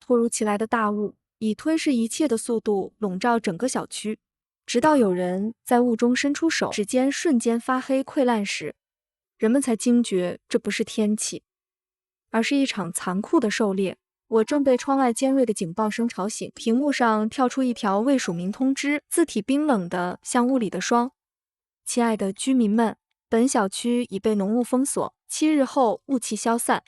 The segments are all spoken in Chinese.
突如其来的大雾以吞噬一切的速度笼罩整个小区，直到有人在雾中伸出手，指尖瞬间发黑溃烂时，人们才惊觉这不是天气，而是一场残酷的狩猎。我正被窗外尖锐的警报声吵醒，屏幕上跳出一条未署名通知，字体冰冷的像雾里的霜。亲爱的居民们，本小区已被浓雾封锁，7日后雾气消散。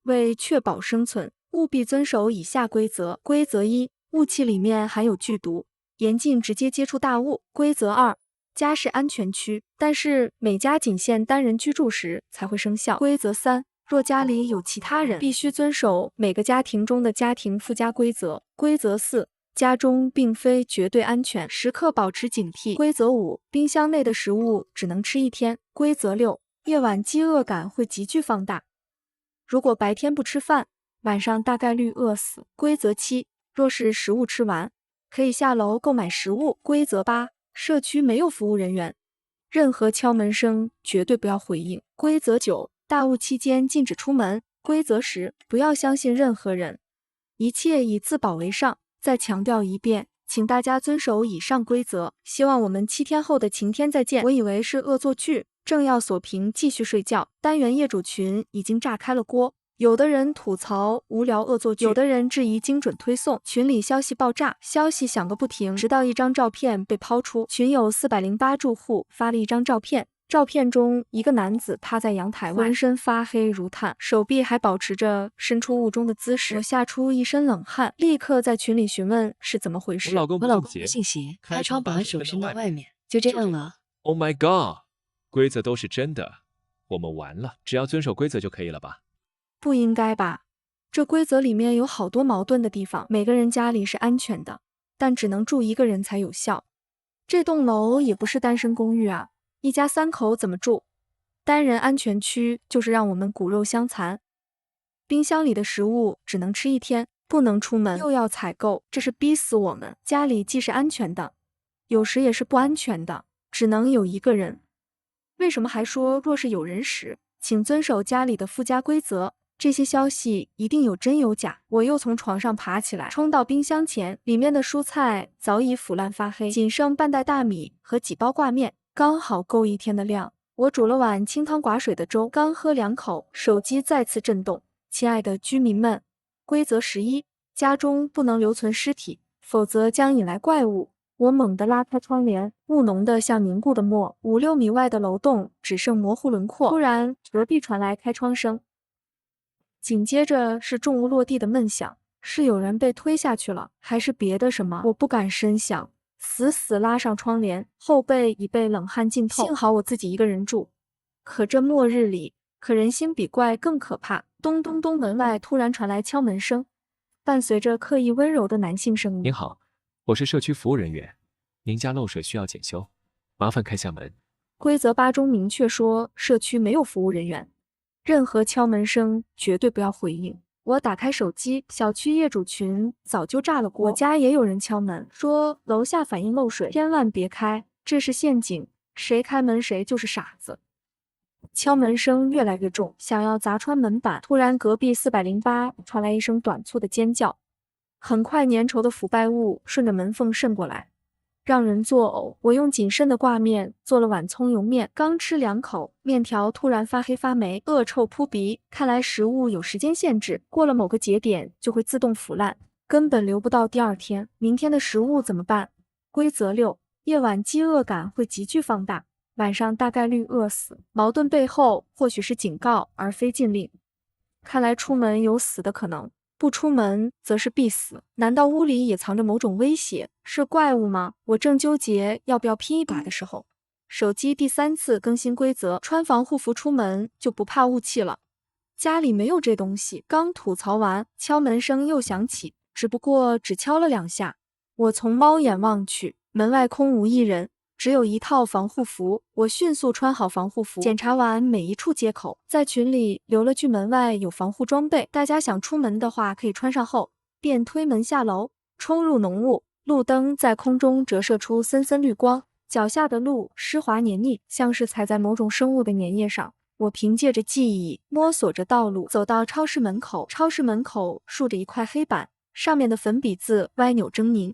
为确保生存，务必遵守以下规则。规则1：雾气里面含有剧毒，严禁直接接触大雾。规则2：家是安全区，但是每家仅限单人居住时才会生效。规则3：若家里有其他人，必须遵守每个家庭中的家庭附加规则。规则4：家中并非绝对安全，时刻保持警惕。规则5：冰箱内的食物只能吃1天。规则6：夜晚饥饿感会急剧放大，如果白天不吃饭，晚上大概率饿死。规则7：若是食物吃完，可以下楼购买食物。规则8：社区没有服务人员，任何敲门声绝对不要回应。规则9：大雾期间禁止出门。规则10：不要相信任何人，一切以自保为上。再强调一遍，请大家遵守以上规则。希望我们7天后的晴天再见。我以为是恶作剧，正要锁屏继续睡觉，单元业主群已经炸开了锅。有的人吐槽无聊恶作剧，有的人质疑精准推送，群里消息爆炸，消息响个不停，直到一张照片被抛出。群有408住户发了一张照片，照片中一个男子趴在阳台外，浑身发黑如炭，手臂还保持着伸出雾中的姿势。我吓出一身冷汗，立刻在群里询问是怎么回事。我老公不信邪，开窗把手伸到外面，就这样了。 Oh my god， 规则都是真的，我们完了，只要遵守规则就可以了吧？不应该吧？这规则里面有好多矛盾的地方。每个人家里是安全的，但只能住1个人才有效。这栋楼也不是单身公寓啊，一家3口怎么住？单人安全区就是让我们骨肉相残。冰箱里的食物只能吃1天，不能出门，又要采购，这是逼死我们。家里既是安全的，有时也是不安全的，只能有1个人。为什么还说若是有人时，请遵守家里的附加规则？这些消息一定有真有假。我又从床上爬起来，冲到冰箱前，里面的蔬菜早已腐烂发黑，仅剩半袋大米和几包挂面，刚好够1天的量。我煮了碗清汤寡水的粥，刚喝2口，手机再次震动。亲爱的居民们，规则11：家中不能留存尸体，否则将引来怪物。我猛地拉开窗帘，雾浓得像凝固的墨，5、6米外的楼栋只剩模糊轮廓。突然，隔壁传来开窗声，紧接着是重物落地的闷响，是有人被推下去了，还是别的什么？我不敢深想，死死拉上窗帘，后背已被冷汗浸透。幸好我自己1个人住，可这末日里，人心比怪更可怕。咚咚咚，门外突然传来敲门声，伴随着刻意温柔的男性声音。您好，我是社区服务人员，您家漏水需要检修，麻烦开下门。规则8中明确说，社区没有服务人员，任何敲门声绝对不要回应。我打开手机，小区业主群早就炸了锅。我家也有人敲门，说楼下反映漏水，千万别开，这是陷阱，谁开门谁就是傻子。敲门声越来越重，想要砸穿门板。突然，隔壁408传来一声短促的尖叫。很快，粘稠的腐败物顺着门缝渗过来，让人作呕。我用仅剩的挂面做了碗葱油面，刚吃2口，面条突然发黑发霉，恶臭扑鼻。看来食物有时间限制，过了某个节点就会自动腐烂，根本留不到第2天。明天的食物怎么办？规则6：夜晚饥饿感会急剧放大，晚上大概率饿死。矛盾背后或许是警告而非禁令。看来出门有死的可能，不出门则是必死。难道屋里也藏着某种威胁？是怪物吗？我正纠结要不要拼一把的时候，手机第3次更新规则，穿防护服出门就不怕雾气了。家里没有这东西。刚吐槽完，敲门声又响起，只不过只敲了2下。我从猫眼望去，门外空无一人，只有一套防护服。我迅速穿好防护服，检查完每一处接口，在群里留了句门外有防护装备，大家想出门的话可以穿上后，便推门下楼，冲入浓雾。路灯在空中折射出森森绿光，脚下的路湿滑黏腻，像是踩在某种生物的粘液上。我凭借着记忆摸索着道路，走到超市门口。超市门口竖着一块黑板，上面的粉笔字歪扭狰狞。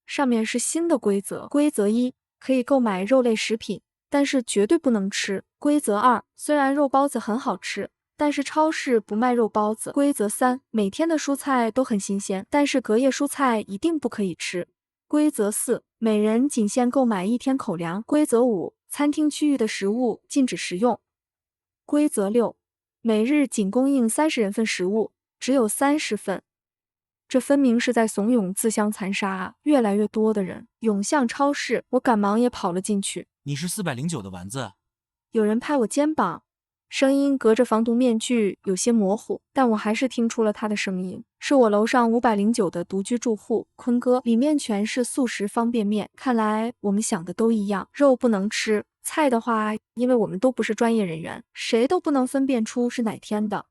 上面是新的规则：规则1，可以购买肉类食品，但是绝对不能吃。规则2，虽然肉包子很好吃，但是超市不卖肉包子。规则3，每天的蔬菜都很新鲜，但是隔夜蔬菜一定不可以吃。规则4，每人仅限购买1天口粮。规则5，餐厅区域的食物禁止食用。规则6，每日仅供应30人份食物，只有30份。这分明是在怂恿自相残杀啊！越来越多的人涌向超市，我赶忙也跑了进去。你是409的丸子？有人拍我肩膀，声音隔着防毒面具有些模糊，但我还是听出了他的声音。是我楼上509的独居住户坤哥，里面全是速食方便面。看来我们想的都一样，肉不能吃，菜的话，因为我们都不是专业人员，谁都不能分辨出是哪天的。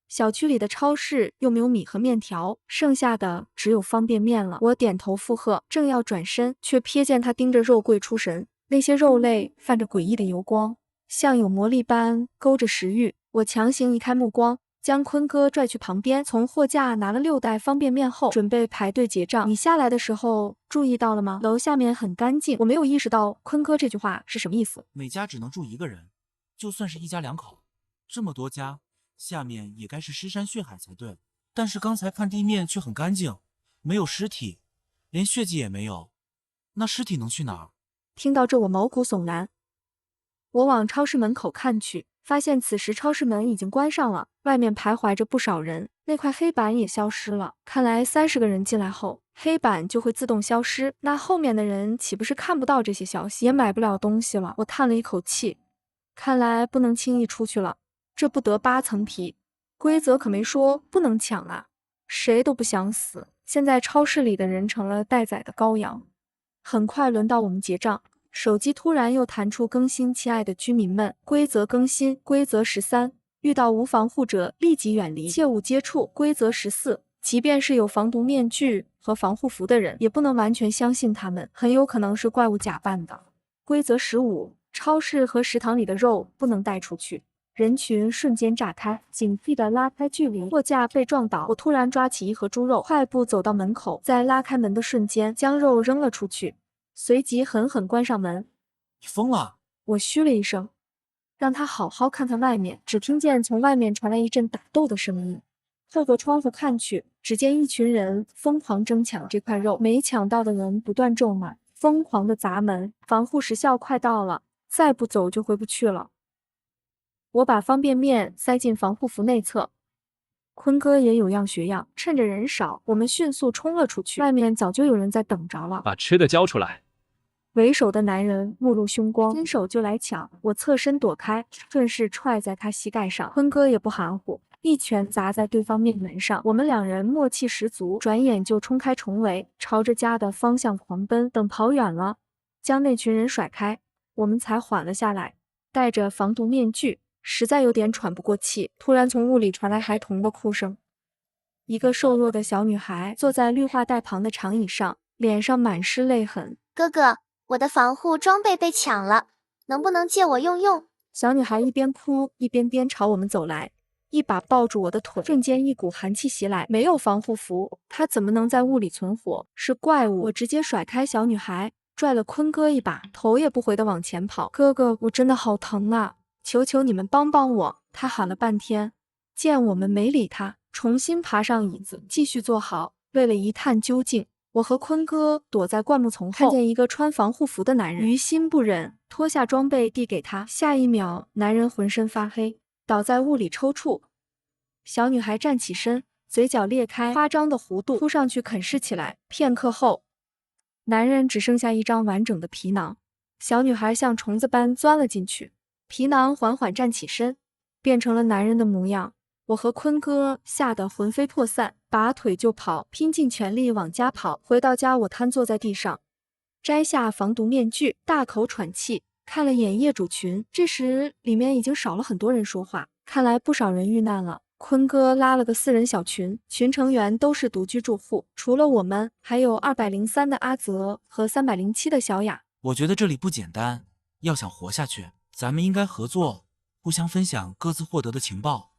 小区里的超市又没有米和面条，剩下的只有方便面了。我点头附和，正要转身，却瞥见他盯着肉柜出神，那些肉类泛着诡异的油光，像有魔力般勾着食欲。我强行移开目光，将坤哥拽去旁边，从货架拿了6袋方便面后，准备排队结账。你下来的时候注意到了吗？楼下面很干净。我没有意识到坤哥这句话是什么意思。每家只能住1个人，就算是1家2口，这么多家，下面也该是尸山血海才对。但是刚才看地面却很干净，没有尸体，连血迹也没有。那尸体能去哪儿？听到这，我毛骨悚然。我往超市门口看去，发现此时超市门已经关上了，外面徘徊着不少人，那块黑板也消失了。看来30个人进来后，黑板就会自动消失，那后面的人岂不是看不到这些消息，也买不了东西了？我叹了一口气，看来不能轻易出去了，这不得8层皮。规则可没说不能抢啊，谁都不想死。现在超市里的人成了待宰的羔羊。很快轮到我们结账，手机突然又弹出更新，亲爱的居民们，规则更新。规则13，遇到无防护者立即远离，切勿接触。规则14，即便是有防毒面具和防护服的人，也不能完全相信他们，很有可能是怪物假扮的。规则15，超市和食堂里的肉不能带出去。人群瞬间炸开，警惕地拉开距离，货架被撞倒。我突然抓起1盒猪肉，快步走到门口，在拉开门的瞬间将肉扔了出去，随即狠狠关上门。你疯了！我嘘了一声，让他好好看看外面。只听见从外面传来一阵打斗的声音，透过窗户看去，只见一群人疯狂争抢这块肉，没抢到的人不断咒骂，疯狂的砸门。防护时效快到了，再不走就回不去了。我把方便面塞进防护服内侧，坤哥也有样学样，趁着人少，我们迅速冲了出去。外面早就有人在等着了。把吃的交出来！为首的男人目露凶光，伸手就来抢，我侧身躲开，顺势踹在他膝盖上。坤哥也不含糊，一拳砸在对方面门上。我们2人默契十足，转眼就冲开重围，朝着家的方向狂奔。等跑远了，将那群人甩开，我们才缓了下来，戴着防毒面具。实在有点喘不过气，突然从屋里传来孩童的哭声。一个瘦弱的小女孩坐在绿化带旁的长椅上，脸上满是泪痕。哥哥，我的防护装备被抢了，能不能借我用用？小女孩一边哭一边朝我们走来，一把抱住我的腿。瞬间一股寒气袭来，没有防护服，她怎么能在屋里存活？是怪物！我直接甩开小女孩，拽了坤哥一把，头也不回地往前跑。哥哥，我真的好疼啊！求求你们帮帮我！他喊了半天，见我们没理他，重新爬上椅子，继续坐好。为了一探究竟，我和坤哥躲在灌木丛后，看见一个穿防护服的男人，于心不忍，脱下装备递给他。下一秒，男人浑身发黑，倒在屋里抽搐。小女孩站起身，嘴角裂开，夸张的弧度扑上去啃噬起来。片刻后，男人只剩下一张完整的皮囊，小女孩像虫子般钻了进去。皮囊缓缓站起身，变成了男人的模样。我和坤哥吓得魂飞魄散，拔腿就跑，拼尽全力往家跑。回到家，我瘫坐在地上，摘下防毒面具，大口喘气，看了眼业主群。这时里面已经少了很多人说话，看来不少人遇难了。坤哥拉了个4人小群，群成员都是独居住户，除了我们，还有203的阿泽和307的小雅。我觉得这里不简单，要想活下去，咱们应该合作，互相分享各自获得的情报。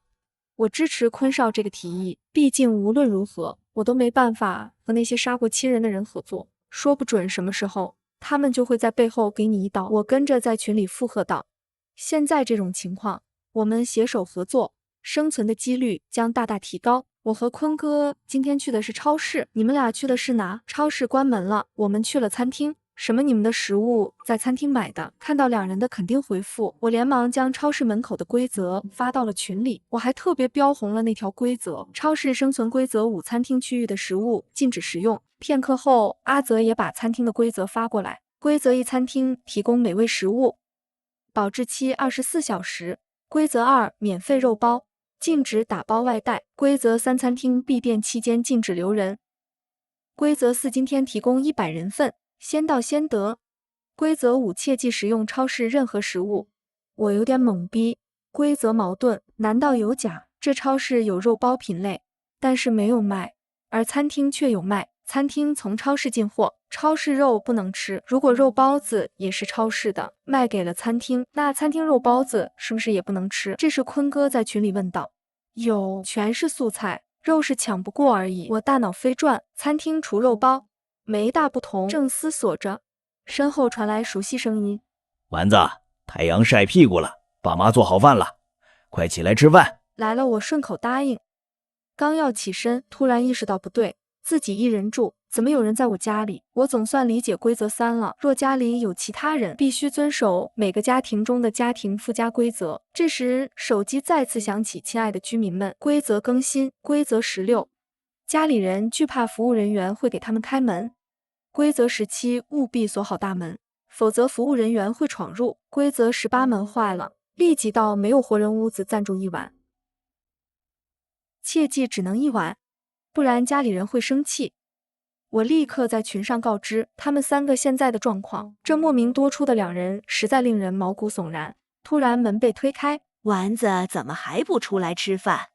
我支持坤少这个提议，毕竟无论如何，我都没办法和那些杀过亲人的人合作，说不准什么时候他们就会在背后给你一刀。我跟着在群里附和道：现在这种情况，我们携手合作，生存的几率将大大提高。我和坤哥今天去的是超市，你们俩去的是哪？超市关门了，我们去了餐厅。什么？你们的食物在餐厅买的？看到两人的肯定回复，我连忙将超市门口的规则发到了群里，我还特别标红了那条规则：超市生存规则5，餐厅区域的食物禁止食用。片刻后，阿泽也把餐厅的规则发过来。规则1，餐厅提供美味食物，保质期24小时。规则2，免费肉包，禁止打包外带。规则3，餐厅闭店期间禁止留人。规则4，今天提供100人份，先到先得。规则5，切忌食用超市任何食物。我有点懵逼，规则矛盾，难道有假？这超市有肉包品类，但是没有卖，而餐厅却有卖。餐厅从超市进货，超市肉不能吃。如果肉包子也是超市的，卖给了餐厅，那餐厅肉包子是不是也不能吃？这时坤哥在群里问道。有，全是素菜，肉是抢不过而已。我大脑飞转，餐厅除肉包，没大不同。正思索着，身后传来熟悉声音：丸子，太阳晒屁股了，爸妈做好饭了，快起来吃饭。来了，我顺口答应。刚要起身，突然意识到不对，自己一人住，怎么有人在我家里？我总算理解规则3了，若家里有其他人，必须遵守每个家庭中的家庭附加规则。这时手机再次响起，亲爱的居民们，规则更新，规则16，家里人惧怕服务人员会给他们开门。规则17，务必锁好大门，否则服务人员会闯入。规则18，门坏了，立即到没有活人屋子暂住1晚，切记只能1晚，不然家里人会生气。我立刻在群上告知他们3个现在的状况，这莫名多出的2人实在令人毛骨悚然。突然门被推开，丸子怎么还不出来吃饭？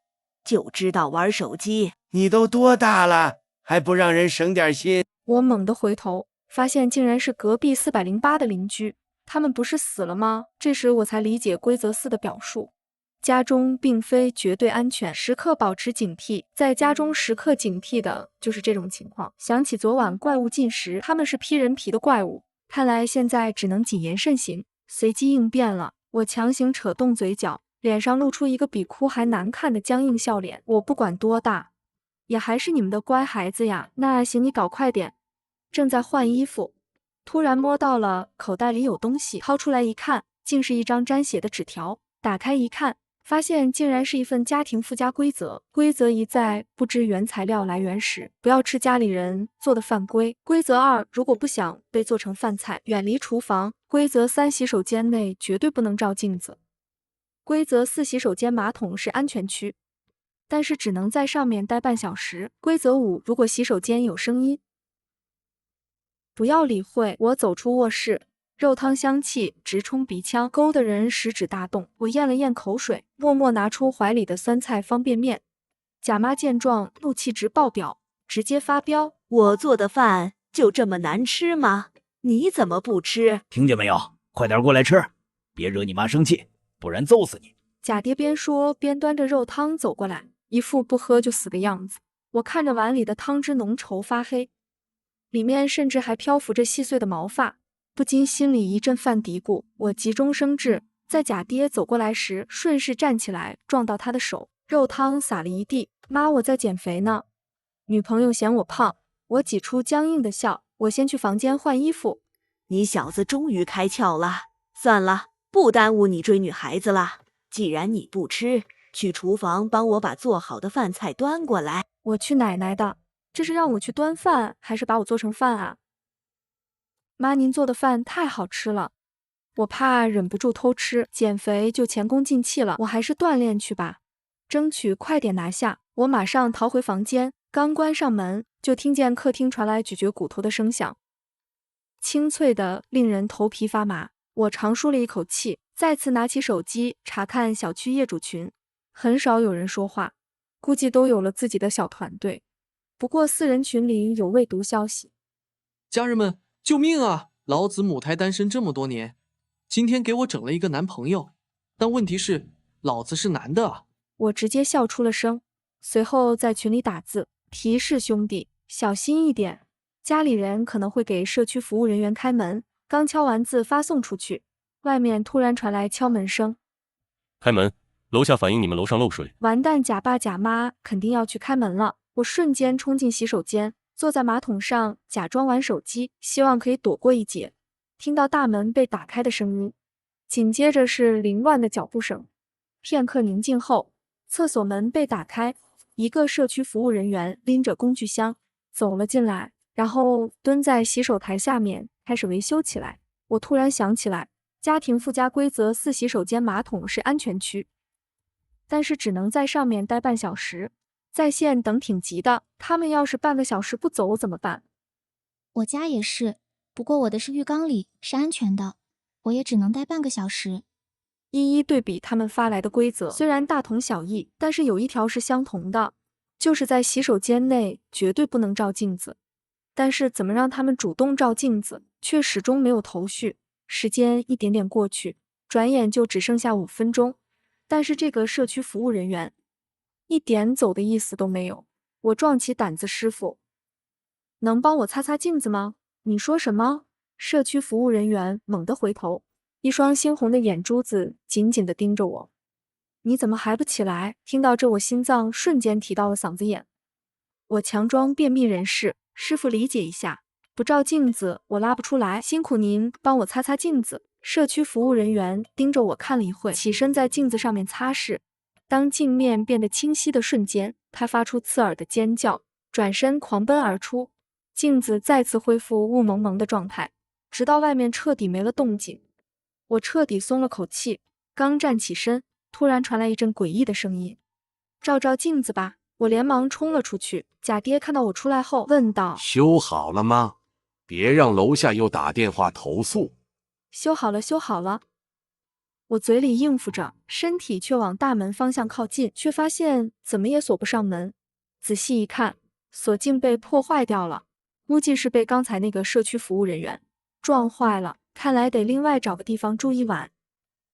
就知道玩手机。你都多大了，还不让人省点心？我猛地回头，发现竟然是隔壁408的邻居，他们不是死了吗？这时我才理解规则4的表述。家中并非绝对安全，时刻保持警惕。在家中时刻警惕的就是这种情况。想起昨晚怪物进食，他们是披人皮的怪物，看来现在只能谨言慎行，随机应变了。我强行扯动嘴角，脸上露出一个比哭还难看的僵硬笑脸。我不管多大，也还是你们的乖孩子呀。那行，你搞快点。正在换衣服，突然摸到了口袋里有东西，掏出来一看，竟是一张沾血的纸条。打开一看，发现竟然是一份家庭附加规则。规则1，在不知原材料来源时，不要吃家里人做的饭规。规则2，如果不想被做成饭菜，远离厨房。规则3，洗手间内绝对不能照镜子。规则4，洗手间马桶是安全区，但是只能在上面待半小时。规则5，如果洗手间有声音，不要理会。我走出卧室，肉汤香气直冲鼻腔，勾得人食指大动。我咽了咽口水，默默拿出怀里的酸菜方便面。贾妈见状，怒气值爆表，直接发飙：我做的饭就这么难吃吗？你怎么不吃？听见没有？快点过来吃，别惹你妈生气，不然揍死你。贾爹边说边端着肉汤走过来，一副不喝就死的样子。我看着碗里的汤汁浓稠发黑，里面甚至还漂浮着细碎的毛发，不禁心里一阵犯嘀咕。我急中生智，在贾爹走过来时，顺势站起来撞到他的手，肉汤洒了一地。妈，我在减肥呢。女朋友嫌我胖，我挤出僵硬的笑。我先去房间换衣服。你小子终于开窍了，算了，不耽误你追女孩子了。既然你不吃，去厨房帮我把做好的饭菜端过来。我去奶奶的，这是让我去端饭，还是把我做成饭啊？妈，您做的饭太好吃了，我怕忍不住偷吃，减肥就前功尽弃了，我还是锻炼去吧，争取快点拿下。我马上逃回房间，刚关上门，就听见客厅传来咀嚼骨头的声响，清脆的令人头皮发麻。我长舒了一口气，再次拿起手机查看小区业主群，很少有人说话，估计都有了自己的小团队。不过4人群里有未读消息：家人们，救命啊！老子母胎单身这么多年，今天给我整了一个男朋友，但问题是，老子是男的啊！我直接笑出了声，随后在群里打字：提示兄弟，小心一点，家里人可能会给社区服务人员开门。刚敲完字发送出去，外面突然传来敲门声。开门，楼下反映你们楼上漏水。完蛋，假爸假妈肯定要去开门了。我瞬间冲进洗手间，坐在马桶上假装玩手机，希望可以躲过一劫。听到大门被打开的声音，紧接着是凌乱的脚步声。片刻宁静后，厕所门被打开，一个社区服务人员拎着工具箱走了进来，然后蹲在洗手台下面开始维修起来。我突然想起来，家庭附加规则4洗手间马桶是安全区，但是只能在上面待半小时，在线等挺急的，他们要是半个小时不走怎么办？我家也是，不过我的是浴缸里，是安全的，我也只能待半个小时。一一对比他们发来的规则，虽然大同小异，但是有一条是相同的，就是在洗手间内绝对不能照镜子。但是怎么让他们主动照镜子，却始终没有头绪。时间一点点过去，转眼就只剩下5分钟，但是这个社区服务人员一点走的意思都没有。我壮起胆子，师傅，能帮我擦擦镜子吗？你说什么？社区服务人员猛地回头，一双猩红的眼珠子紧紧地盯着我。你怎么还不起来？听到这，我心脏瞬间提到了嗓子眼。我强装便秘人士，师傅理解一下，不照镜子我拉不出来，辛苦您帮我擦擦镜子。社区服务人员盯着我看了一会，起身在镜子上面擦拭。当镜面变得清晰的瞬间，他发出刺耳的尖叫，转身狂奔而出。镜子再次恢复雾蒙蒙的状态，直到外面彻底没了动静。我彻底松了口气，刚站起身，突然传来一阵诡异的声音：“照照镜子吧！”我连忙冲了出去。贾爹看到我出来后问道：“修好了吗？别让楼下又打电话投诉。”修好了，修好了。我嘴里应付着，身体却往大门方向靠近，却发现怎么也锁不上门。仔细一看，锁竟被破坏掉了，估计是被刚才那个社区服务人员撞坏了，看来得另外找个地方住一晚。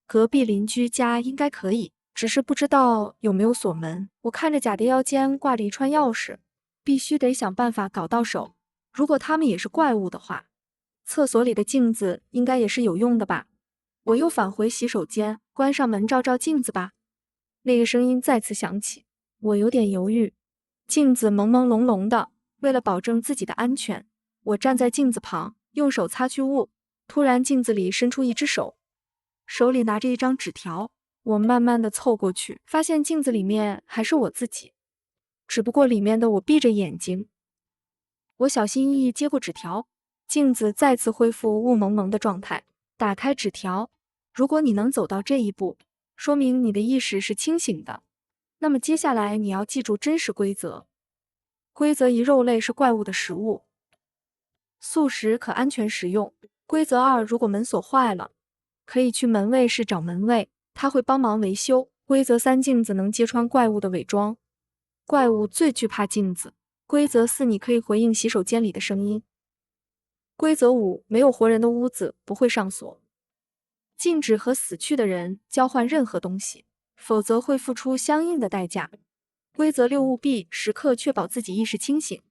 隔壁邻居家应该可以，只是不知道有没有锁门。我看着贾爹腰间挂着一串钥匙，必须得想办法搞到手。如果他们也是怪物的话，厕所里的镜子应该也是有用的吧。我又返回洗手间，关上门照照镜子吧。那个声音再次响起，我有点犹豫。镜子朦朦胧胧的，为了保证自己的安全，我站在镜子旁，用手擦去雾。突然镜子里伸出一只手，手里拿着一张纸条。我慢慢的凑过去，发现镜子里面还是我自己，只不过里面的我闭着眼睛。我小心翼翼接过纸条，镜子再次恢复雾蒙蒙的状态。打开纸条，如果你能走到这一步，说明你的意识是清醒的。那么接下来你要记住真实规则。规则1：肉类是怪物的食物，素食可安全食用。规则2：如果门锁坏了，可以去门卫室找门卫，他会帮忙维修。规则3：镜子能揭穿怪物的伪装，怪物最惧怕镜子。规则4：你可以回应洗手间里的声音。规则5：没有活人的屋子不会上锁，禁止和死去的人交换任何东西，否则会付出相应的代价。规则6：务必时刻确保自己意识清醒。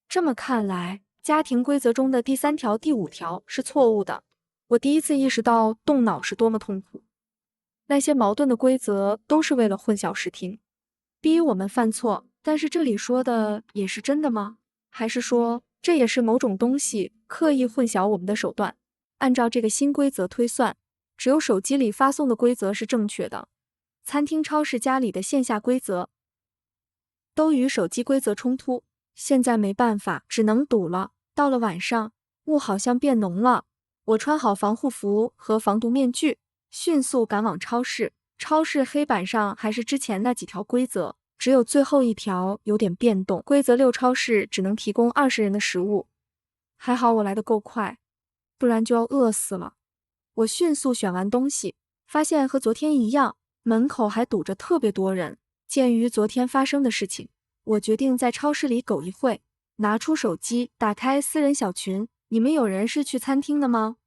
这么看来，家庭规则中的第3条、第5条是错误的。我第一次意识到动脑是多么痛苦。那些矛盾的规则都是为了混淆视听，逼我们犯错。但是这里说的也是真的吗？还是说这也是某种东西刻意混淆我们的手段？按照这个新规则推算，只有手机里发送的规则是正确的。餐厅、超市、家里的线下规则都与手机规则冲突，现在没办法，只能赌了。到了晚上，雾好像变浓了，我穿好防护服和防毒面具，迅速赶往超市。超市黑板上还是之前那几条规则，只有最后一条有点变动。规则6：超市只能提供20人的食物。还好我来得够快，不然就要饿死了。我迅速选完东西，发现和昨天一样，门口还堵着特别多人。鉴于昨天发生的事情，我决定在超市里苟一会，拿出手机，打开私人小群。你们有人是去餐厅的吗？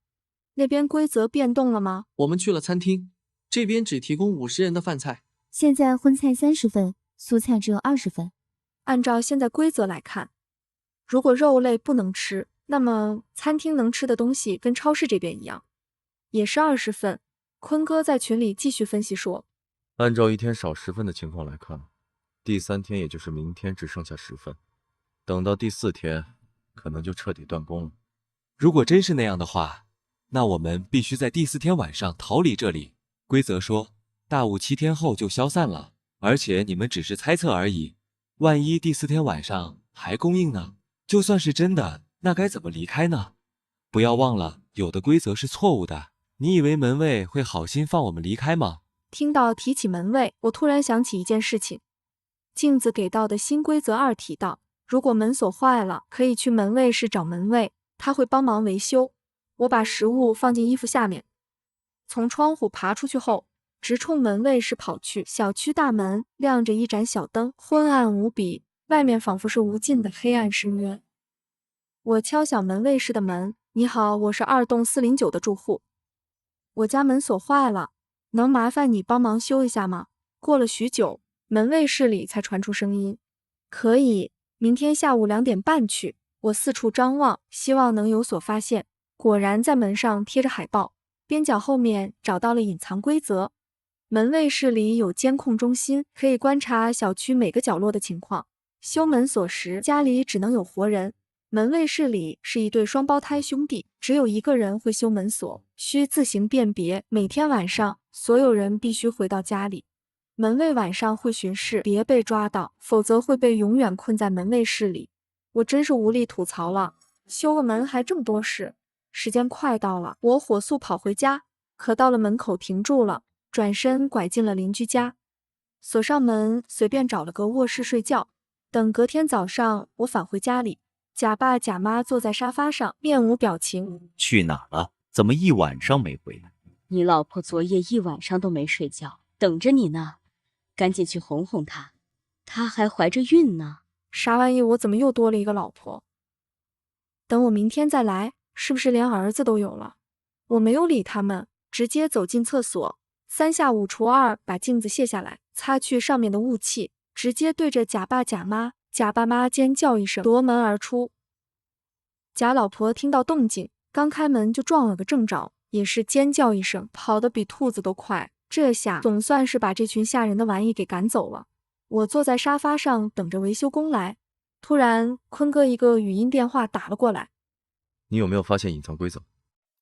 那边规则变动了吗？我们去了餐厅，这边只提供50人的饭菜。现在荤菜30份，素菜只有20份。按照现在规则来看，如果肉类不能吃，那么餐厅能吃的东西跟超市这边一样，也是20份。坤哥在群里继续分析说，按照一天少10份的情况来看，第3天也就是明天只剩下10份，等到第4天可能就彻底断供了。如果真是那样的话，那我们必须在第4天晚上逃离这里。规则说大雾7天后就消散了，而且你们只是猜测而已，万一第4天晚上还供应呢？就算是真的，那该怎么离开呢？不要忘了，有的规则是错误的。你以为门卫会好心放我们离开吗？听到提起门卫，我突然想起一件事情。镜子给到的新规则2提到，如果门锁坏了，可以去门卫室找门卫，他会帮忙维修。我把食物放进衣服下面，从窗户爬出去后，直冲门卫室跑去。小区大门亮着一盏小灯，昏暗无比，外面仿佛是无尽的黑暗深渊。我敲响门卫室的门，你好，我是2栋409的住户，我家门锁坏了，能麻烦你帮忙修一下吗？过了许久，门卫室里才传出声音，可以，明天下午2点半去。我四处张望，希望能有所发现。果然在门上贴着海报，边角后面找到了隐藏规则。门卫室里有监控中心，可以观察小区每个角落的情况。修门锁时，家里只能有活人。门卫室里是一对双胞胎兄弟，只有一个人会修门锁，需自行辨别。每天晚上，所有人必须回到家里。门卫晚上会巡视，别被抓到，否则会被永远困在门卫室里。我真是无力吐槽了，修个门还这么多事。时间快到了，我火速跑回家，可到了门口停住了，转身拐进了邻居家，锁上门，随便找了个卧室睡觉。等隔天早上，我返回家里，贾爸贾妈坐在沙发上，面无表情。去哪了？怎么一晚上没回来？你老婆昨夜一晚上都没睡觉，等着你呢，赶紧去哄哄她，她还怀着孕呢。啥玩意？我怎么又多了一个老婆？等我明天再来，是不是连儿子都有了？我没有理他们，直接走进厕所，3下5除2把镜子卸下来，擦去上面的雾气，直接对着贾爸贾妈。贾爸妈尖叫一声，夺门而出。贾老婆听到动静，刚开门就撞了个正着，也是尖叫一声，跑得比兔子都快。这下总算是把这群吓人的玩意给赶走了。我坐在沙发上等着维修工来，突然坤哥一个语音电话打了过来。你有没有发现隐藏规则？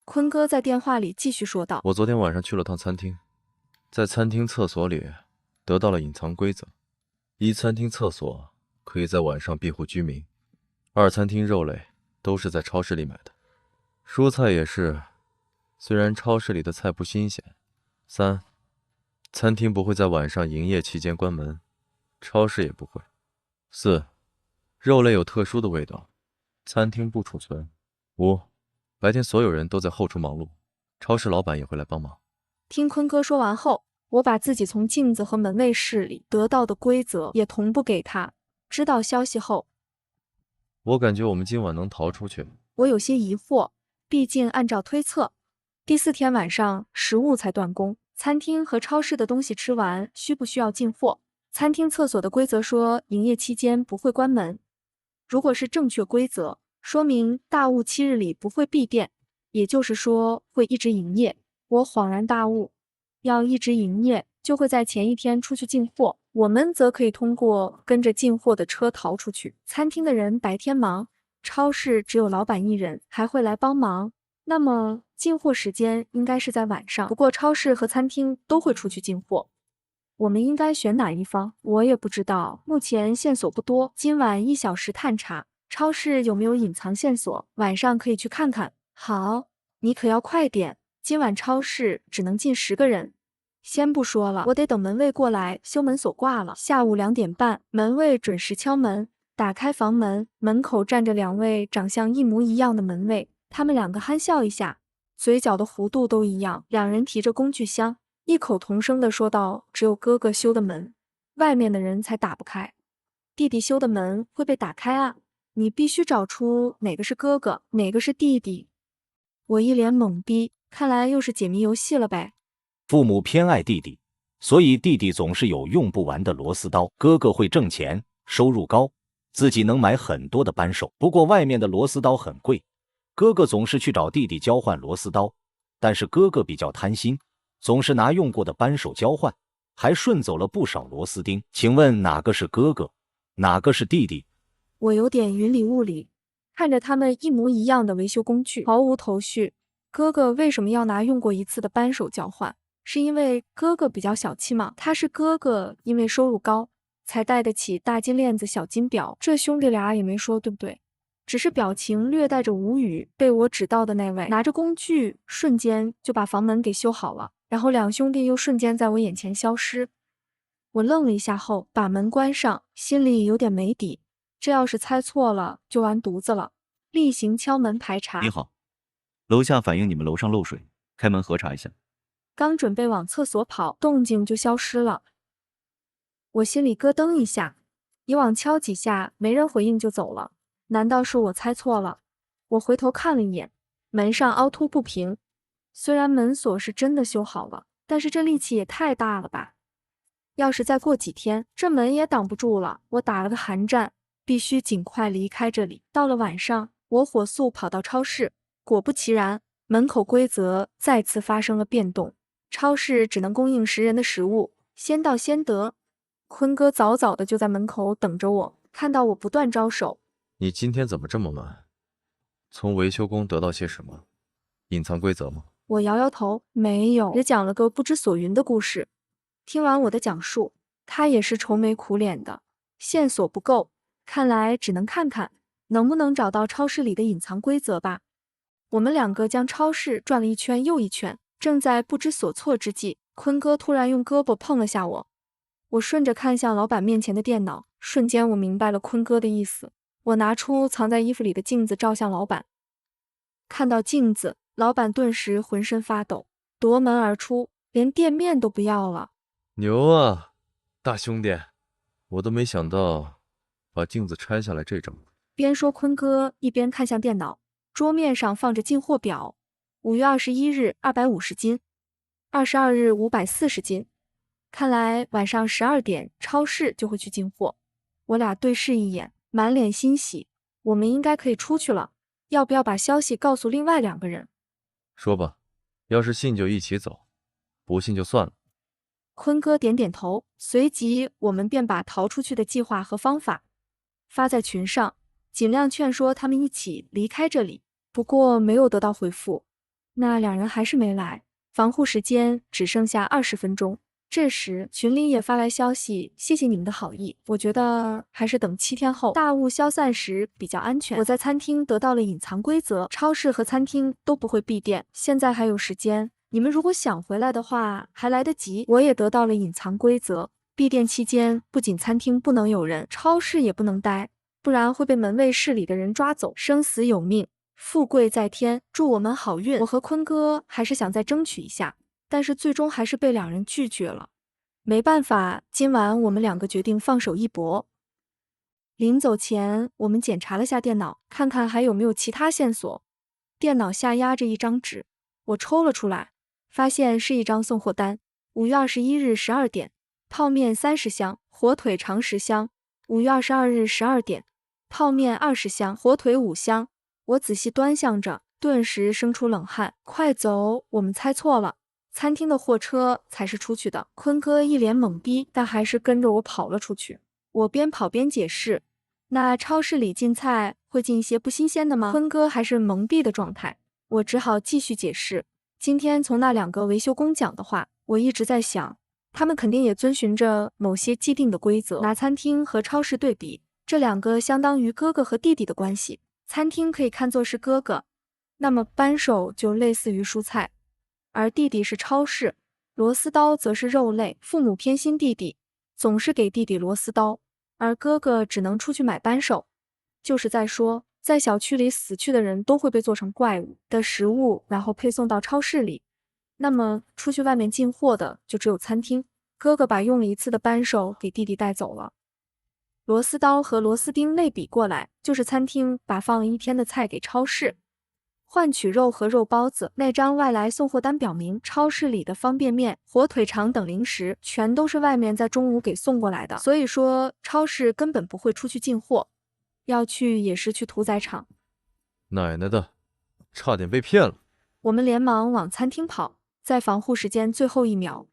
坤哥在电话里继续说道，我昨天晚上去了趟餐厅，在餐厅厕所里得到了隐藏规则。1、餐厅厕所可以在晚上庇护居民；2、餐厅肉类都是在超市里买的，蔬菜也是，虽然超市里的菜不新鲜。3、餐厅不会在晚上营业期间关门，超市也不会。4、肉类有特殊的味道，餐厅不储存。5、白天所有人都在后厨忙碌，超市老板也会来帮忙。听坤哥说完后，我把自己从镜子和门卫室里得到的规则也同步给他。知道消息后，我感觉我们今晚能逃出去。我有些疑惑，毕竟按照推测，第4天晚上食物才断供，餐厅和超市的东西吃完，需不需要进货？餐厅厕所的规则说营业期间不会关门，如果是正确规则，说明大雾7日里不会闭店，也就是说会一直营业。我恍然大悟，要一直营业，就会在前一天出去进货，我们则可以通过跟着进货的车逃出去。餐厅的人白天忙，超市只有老板1人，还会来帮忙。那么进货时间应该是在晚上，不过超市和餐厅都会出去进货。我们应该选哪一方？我也不知道，目前线索不多，今晚1小时探查。超市有没有隐藏线索？晚上可以去看看。好，你可要快点，今晚超市只能进10个人。先不说了，我得等门卫过来修门锁挂了。下午2点半，门卫准时敲门，打开房门，门口站着2位长相一模一样的门卫，他们2个憨笑一下，嘴角的弧度都一样。2人提着工具箱，异口同声地说道：“只有哥哥修的门，外面的人才打不开。弟弟修的门会被打开啊！你必须找出哪个是哥哥，哪个是弟弟。”我一脸懵逼，看来又是解谜游戏了呗。父母偏爱弟弟，所以弟弟总是有用不完的螺丝刀。哥哥会挣钱，收入高，自己能买很多的扳手，不过外面的螺丝刀很贵，哥哥总是去找弟弟交换螺丝刀，但是哥哥比较贪心，总是拿用过的扳手交换，还顺走了不少螺丝钉。请问哪个是哥哥，哪个是弟弟？我有点云里雾里，看着他们一模一样的维修工具，毫无头绪。哥哥为什么要拿用过一次的扳手交换？是因为哥哥比较小气吗？他是哥哥，因为收入高，才戴得起大金链子、小金表。这兄弟俩也没说，对不对？只是表情略带着无语。被我指到的那位拿着工具，瞬间就把房门给修好了，然后两兄弟又瞬间在我眼前消失。我愣了一下后，把门关上，心里有点没底。这要是猜错了，就完犊子了。例行敲门排查。你好，楼下反映你们楼上漏水，开门核查一下。刚准备往厕所跑，动静就消失了。我心里咯噔一下，以往敲几下没人回应就走了，难道是我猜错了？我回头看了一眼，门上凹凸不平。虽然门锁是真的修好了，但是这力气也太大了吧！要是再过几天，这门也挡不住了。我打了个寒战，必须尽快离开这里。到了晚上，我火速跑到超市，果不其然，门口规则再次发生了变动。超市只能供应10人的食物，先到先得。坤哥早早的就在门口等着我，看到我不断招手。你今天怎么这么慢？从维修工得到些什么？隐藏规则吗？我摇摇头，没有，只讲了个不知所云的故事。听完我的讲述，他也是愁眉苦脸的，线索不够，看来只能看看能不能找到超市里的隐藏规则吧。我们两个将超市转了一圈又一圈，正在不知所措之际，坤哥突然用胳膊碰了下我。我顺着看向老板面前的电脑，瞬间我明白了坤哥的意思。我拿出藏在衣服里的镜子照向老板，看到镜子，老板顿时浑身发抖，夺门而出，连店面都不要了。牛啊，大兄弟，我都没想到把镜子拆下来这种。边说坤哥一边看向电脑，桌面上放着进货表，5月21日250斤，22日540斤。看来晚上12点超市就会去进货。我俩对视一眼，满脸欣喜，我们应该可以出去了。要不要把消息告诉另外2个人？说吧，要是信就一起走，不信就算了。坤哥点点头，随即我们便把逃出去的计划和方法发在群上，尽量劝说他们一起离开这里。不过没有得到回复，那2人还是没来。防护时间只剩下20分钟。这时群里也发来消息，谢谢你们的好意，我觉得还是等7天后大雾消散时比较安全。我在餐厅得到了隐藏规则，超市和餐厅都不会闭店，现在还有时间，你们如果想回来的话还来得及。我也得到了隐藏规则，闭店期间不仅餐厅不能有人，超市也不能待，不然会被门卫室里的人抓走，生死有命，富贵在天，祝我们好运。我和坤哥还是想再争取一下，但是最终还是被2人拒绝了。没办法，今晚我们2个决定放手一搏。临走前，我们检查了下电脑，看看还有没有其他线索。电脑下压着一张纸，我抽了出来，发现是一张送货单。5月21日12点，泡面30箱，火腿肠10箱。5月22日12点，泡面20箱，火腿5箱。我仔细端详着，顿时生出冷汗。快走，我们猜错了。餐厅的货车才是出去的。坤哥一脸懵逼，但还是跟着我跑了出去。我边跑边解释，那超市里进菜会进一些不新鲜的吗？坤哥还是懵逼的状态，我只好继续解释。今天从那2个维修工讲的话，我一直在想，他们肯定也遵循着某些既定的规则。拿餐厅和超市对比，这2个相当于哥哥和弟弟的关系。餐厅可以看作是哥哥，那么扳手就类似于蔬菜。而弟弟是超市，螺丝刀则是肉类。父母偏心弟弟，总是给弟弟螺丝刀，而哥哥只能出去买扳手。就是在说，在小区里死去的人都会被做成怪物的食物，然后配送到超市里。那么出去外面进货的就只有餐厅。哥哥把用了一次的扳手给弟弟带走了。螺丝刀和螺丝钉类比过来，就是餐厅把放了1天的菜给超市换取肉和肉包子。那张外来送货单表明，超市里的方便面、火腿肠等零食全都是外面在中午给送过来的，所以说超市根本不会出去进货。要去也是去屠宰场。奶奶的，差点被骗了。我们连忙往餐厅跑，在防护时间最后1秒，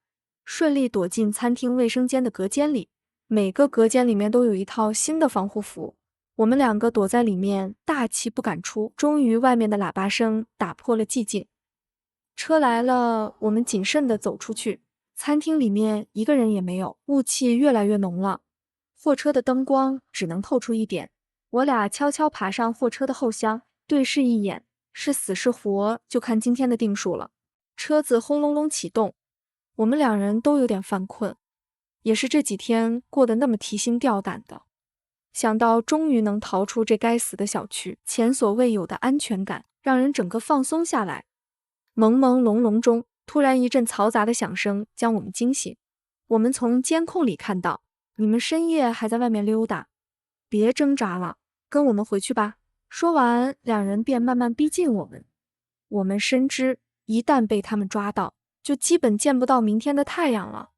顺利躲进餐厅卫生间的隔间里。每个隔间里面都有一套新的防护服，我们2个躲在里面，大气不敢出。终于，外面的喇叭声打破了寂静。车来了，我们谨慎地走出去。餐厅里面一个人也没有，雾气越来越浓了，货车的灯光只能透出一点。我俩悄悄爬上货车的后厢，对视一眼，是死是活就看今天的定数了。车子轰隆隆启动，我们2人都有点犯困，也是这几天过得那么提心吊胆的。想到终于能逃出这该死的小区，前所未有的安全感让人整个放松下来。朦朦胧胧中，突然一阵嘈杂的响声将我们惊醒。我们从监控里看到，你们深夜还在外面溜达，别挣扎了，跟我们回去吧。说完，2人便慢慢逼近我们。我们深知，一旦被他们抓到，就基本见不到明天的太阳了。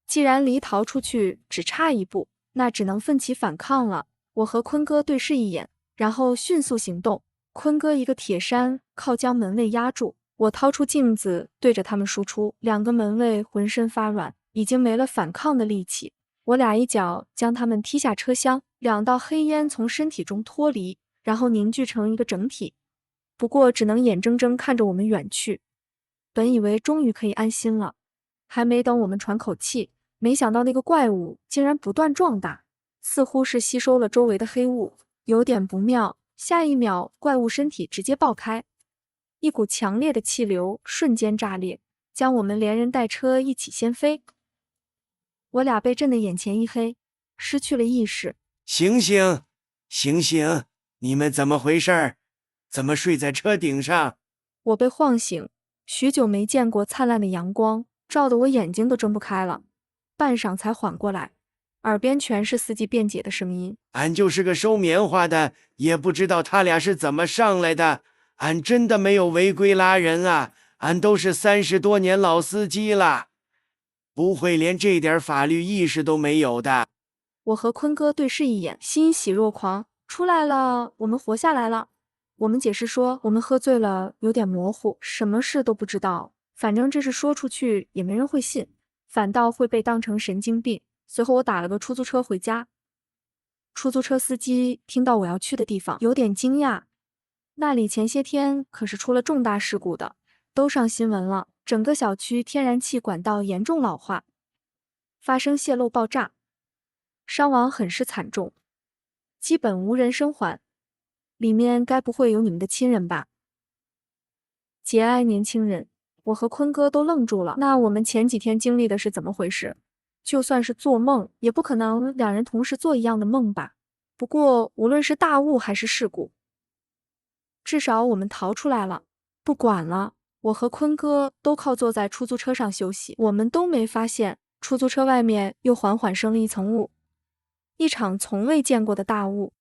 既然离逃出去只差1步，那只能奋起反抗了。我和坤哥对视一眼，然后迅速行动。坤哥一个铁山靠将门卫压住，我掏出镜子对着他们输出，2个门卫浑身发软，已经没了反抗的力气。我俩一脚将他们踢下车厢，2道黑烟从身体中脱离，然后凝聚成一个整体。不过只能眼睁睁看着我们远去。本以为终于可以安心了，还没等我们喘口气，没想到那个怪物竟然不断壮大，似乎是吸收了周围的黑雾，有点不妙。下一秒，怪物身体直接爆开，一股强烈的气流瞬间炸裂，将我们连人带车一起掀飞。我俩被震得眼前一黑，失去了意识。醒醒，醒醒！你们怎么回事？怎么睡在车顶上？我被晃醒，许久没见过灿烂的阳光，照得我眼睛都睁不开了，半晌才缓过来，耳边全是司机辩解的声音。俺就是个收棉花的，也不知道他俩是怎么上来的。俺真的没有违规拉人啊，俺都是30多年老司机了，不会连这点法律意识都没有的。我和坤哥对视一眼，欣喜若狂。出来了，我们活下来了。我们解释说，我们喝醉了，有点模糊，什么事都不知道。反正这事说出去也没人会信，反倒会被当成神经病。随后我打了个出租车回家。出租车司机听到我要去的地方，有点惊讶。那里前些天可是出了重大事故的，都上新闻了。整个小区天然气管道严重老化，发生泄漏爆炸，伤亡很是惨重，基本无人生还。里面该不会有你们的亲人吧？节哀年轻人，我和坤哥都愣住了。那我们前几天经历的是怎么回事？就算是做梦，也不可能2人同时做一样的梦吧？不过无论是大雾还是事故，至少我们逃出来了。不管了，我和坤哥都靠坐在出租车上休息，我们都没发现出租车外面又缓缓升了一层雾，一场从未见过的大雾。